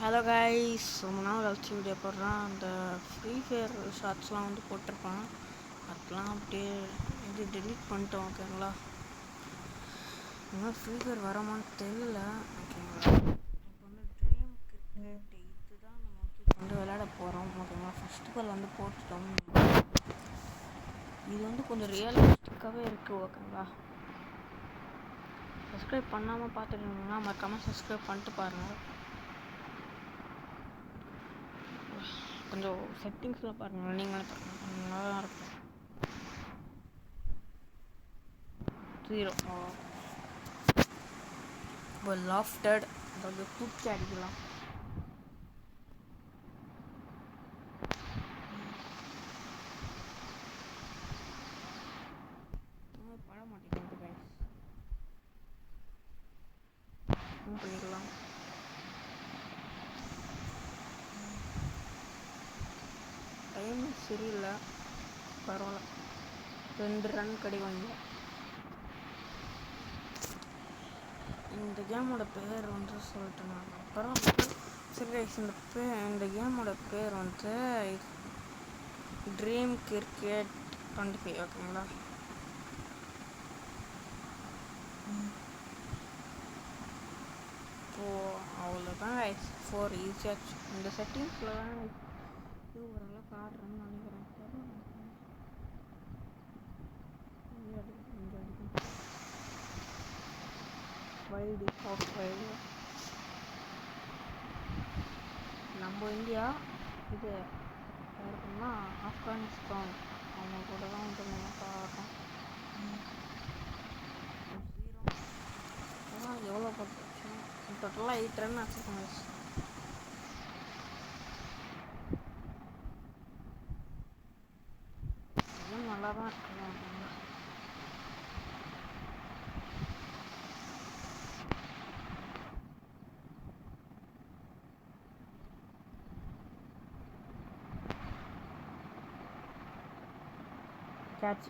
Hello guys, ரொம்ப நாள் கழிச்சு வீடியோ போடுறேன். அந்த ஃப்ரீ ஃபயர் ஷார்ட்ஸ்லாம் போட்டிருப்பேன். அதெல்லாம் அப்படியே டெலீட் பண்ணிட்டோம். ஓகேங்களா, இன்னும் ஃப்ரீ ஃபயர் வரமான்னு தெரியல. ஓகேங்களா, இப்போ ட்ரீம் கிரிக்கெட் இதுதான் நம்ம விளையாட போகிறோம். ஓகேங்களா, ஃபர்ஸ்ட் பால் போட்டுட்டோம். இது கொஞ்சம் ரியலிஸ்டிக்காகவே இருக்குது. ஓகேங்களா, சப்ஸ்கிரைப் பண்ணாமல் பார்த்துட்டு இருந்தீங்கன்னா மறக்காமல் சப்ஸ்கிரைப் பண்ணிட்டு பாருங்கள். கொஞ்சம் செட்டிங்ஸில் பாருங்கள், நீங்களே பாருங்கள், நல்லா தான் இருக்கும். 0 இப்போ லாஃப்டட் அதாவது தூக்கி அடிக்கலாம். பட மாட்டேங்குது கைஸ், பண்ணிக்கலாம். டைம் சரியில்லை, பரவாயில்ல, 2 ரன் கிடைக்கும். இந்த கேமோட பேர் சொல்லிட்டு நான் பரவாயில்ல. சரி கைஸ், இந்த கேமோட பேர் ட்ரீம் கிரிக்கெட் 25. ஓகேங்களா, இப்போது அவ்வளோதான் கைஸ். 4 ஈஸியாச்சு. இந்த செட்டிங்ஸில் தான் இது ஓரளவுக்கு ஆடுறேன்னு நினைக்கிறேன். வைடு ஆஃப் வைடு நம்ம இந்தியா இது இருக்குன்னா ஆப்கானிஸ்தான் அவங்க கூட தான் நம்ம ஆடுறோம். அதான் எவ்வளோ போட்டுச்சு, டோட்டலாக 8 ரன் ஆச்சுக்கோங்க. இதுவும் நல்லா தான் இருக்குது. கேட்ச்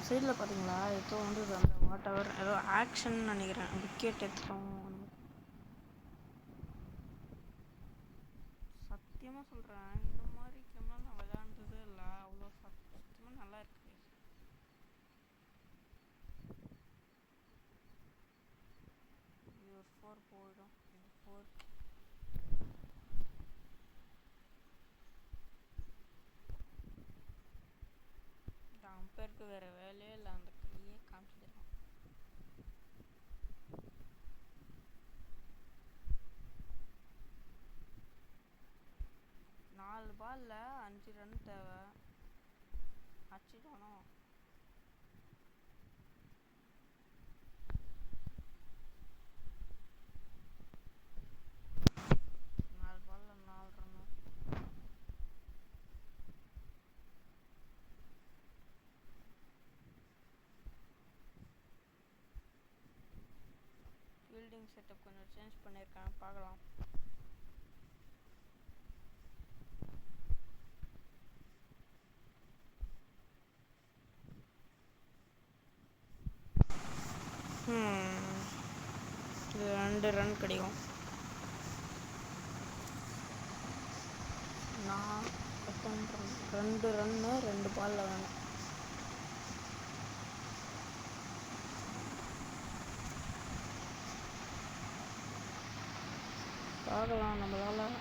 சைடில் பார்த்தீங்களா, ஏதோ அந்த வாட் எவர் ஏதோ ஆக்ஷன் நினைக்கிறேன். விக்கெட் எடுத்துட்டோம். சத்தியமாக சொல்கிறேன், இந்த மாதிரி கேம்லாம் நான் விளையாண்டதே இல்லை. அவ்வளோ சத்தியமாக நல்லா இருக்குது. இது ஒரு 4 போயிடும். 4 இந்த அம்பேருக்கு வேறு வேலையே இல்லை, அந்த கையே காமிச்சிடுறோம். 4 பாலில் 5 ரன் தேவை. அடிச்சிட்டோம். ஃபீல்டிங் செட்டப் கொஞ்சம் சேஞ்ச் பண்ணியிருக்கேன், பார்க்கலாம். இது 2 ரன் கிடைக்கும். நான் 2 ரன்னு 2 பாலில் வேணும். பார்க்கலாம், நம்மளால்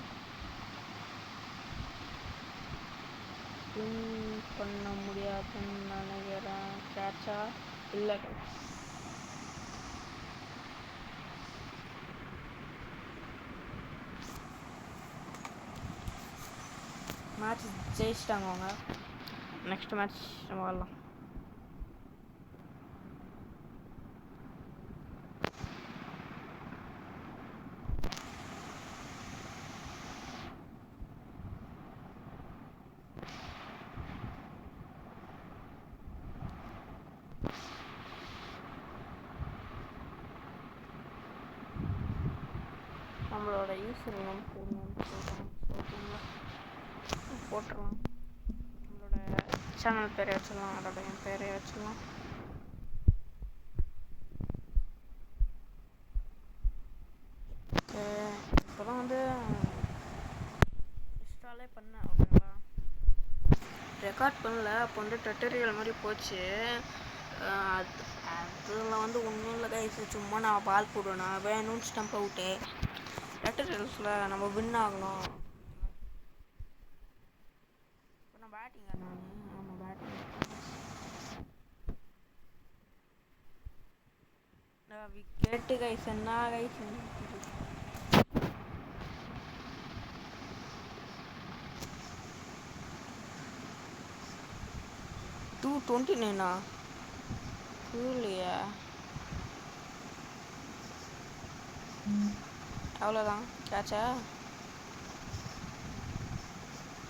வின் பண்ண முடியாதுன்னு நினைக்கிறேன். கேட்சா இல்லை, மேட்ச் ஜெயிச்சிட்டாங்க அவங்க. நெக்ஸ்ட் மேட்ச் நம்ம வரலாம். நம்மளோட யூசர் நேம் போட்டுருவோம். நம்மளோட சேனல் பேரை வச்சிடலாம், அதோட என் பேரை வச்சிடலாம். ரெக்கார்ட் பண்ணல. அப்போ வந்து டுட்டோரியல் மாதிரி போச்சு. அது அதில் வந்து ஒன்றும் இல்லை கைஸ். சும்மா நான் பால் போடுவேன். நான் வேணும்னு ஸ்டம்ப் அவுட்டு. டுட்டோரியல்ஸில் நம்ம வின் ஆகணும். இப்போ நான் பேட்டிங்க. ஆமாம் பேட்டிங். Wicket guys. என்ன கைஸ் 229 புரியலையா? அவ்வளோதான் கேட்சா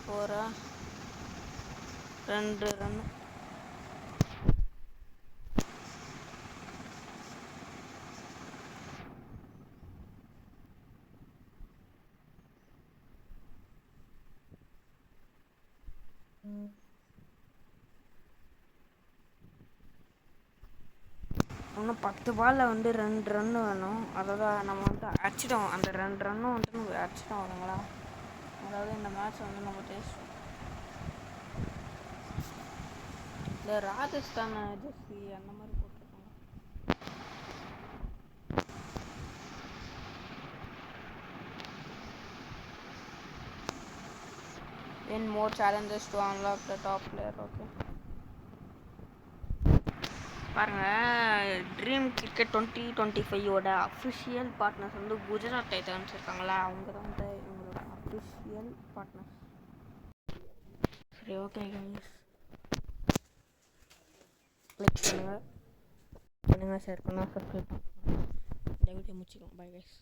4 2 ரன். இன்னும் 10 பாலில் வந்து 2 ரன்னு வேணும். அதாவது நம்ம வந்து அடிச்சிட்டோம். அந்த 2 ரன்னும் வந்து நம்ம அடிச்சிட்டோம் அவங்களா. அதாவது இந்த மேட்ச் வந்து நம்ம ஜெயிச்சிட்டோம். இந்த ராஜஸ்தான் ஜெர்சி அந்த மாதிரி போட்டிருக்காங்க. Win more challenges to unlock the top player. Okay பாருங்க, ட்ரீம் கிரிக்கெட் 2025ஓட அஃபிஷியல் பார்ட்னர்ஸ் வந்து குஜராத் டைட்டன்ஸ் இருக்காங்களா, அவங்க தான் வந்து இவங்களோட அஃபிஷியல் பார்ட்னர்ஸ். சரி ஓகே கைஸ், லைக் பண்ணுங்கள், ஷேர் பண்ணுங்கள், சப்ஸ்கிரைப் பண்ணுங்கள். இந்த வீடியோ முடிச்சிடும். Bye guys.